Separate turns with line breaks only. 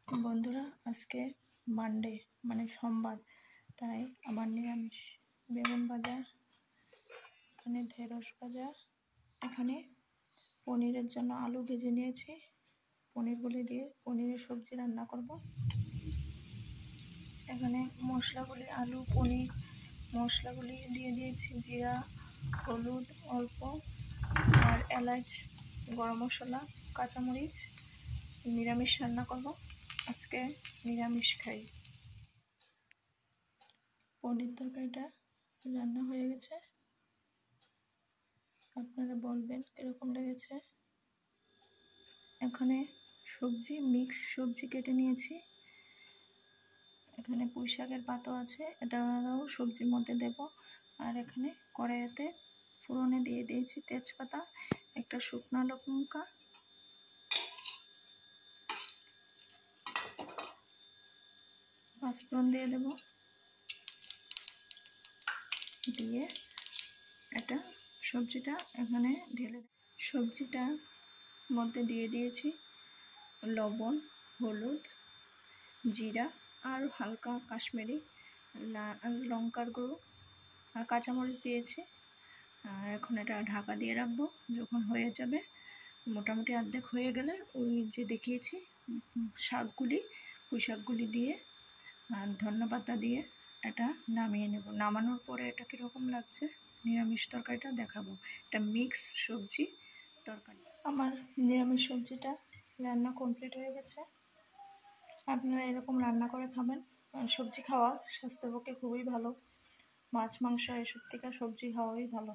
বন্ধুরা, আজকে মানডে মানে সোমবার, তাই আমার নিরামিষ বেগুন ভাজা, এখানে ঢেঁড়স ভাজা, এখানে পনিরের জন্য আলু ভেজে নিয়েছি। পনিরগুলি দিয়ে পনিরের সবজি রান্না করব। এখানে মশলাগুলি আলু পনির মশলাগুলি দিয়ে দিয়েছি, জিরা, হলুদ অল্প, আর এলাচ, গরম মশলা, কাঁচামরিচ। নিরামিষ রান্না করব, আজকে নিরামিষ খাই। পনির তরকারিটা রান্না হয়ে গেছে, আপনারা বলবেন কীরকম লেগেছে। এখানে সবজি মিক্স সবজি কেটে নিয়েছি, এখানে পুঁই শাকের পাতা আছে, এটাও সবজির মধ্যে দেব। আর এখানে কড়াইতে ফোড়নে দিয়ে দিয়েছি তেজপাতা, একটা শুকনো লঙ্কা, পাঁচফোড়ন দিয়ে দেব, দিয়ে এটা সবজিটা এখানে ঢেলে সবজিটা মধ্যে দিয়ে দিয়েছি লবণ, হলুদ, জিরা আর হালকা কাশ্মীরি লঙ্কার গুঁড়ো আর কাঁচামরিচ দিয়েছি। আর এখন এটা ঢাকা দিয়ে রাখবো। যখন হয়ে যাবে, মোটামুটি অর্ধেক হয়ে গেলে, ওই যে দেখিয়েছি শাকগুলি, ওই শাকগুলি দিয়ে আর ধনেপাতা দিয়ে এটা নামিয়ে নেব। নামানোর পরে এটা কীরকম লাগছে নিরামিষ তরকারিটা দেখাবো। এটা মিক্স সবজি তরকারি। আমার নিরামিষ সবজিটা রান্না কমপ্লিট হয়ে গেছে। আপনারা এরকম রান্না করে খাবেন। সবজি খাওয়া স্বাস্থ্যের পক্ষে খুবই ভালো। মাছ মাংস এসব থেকে সবজি খাওয়াই ভালো।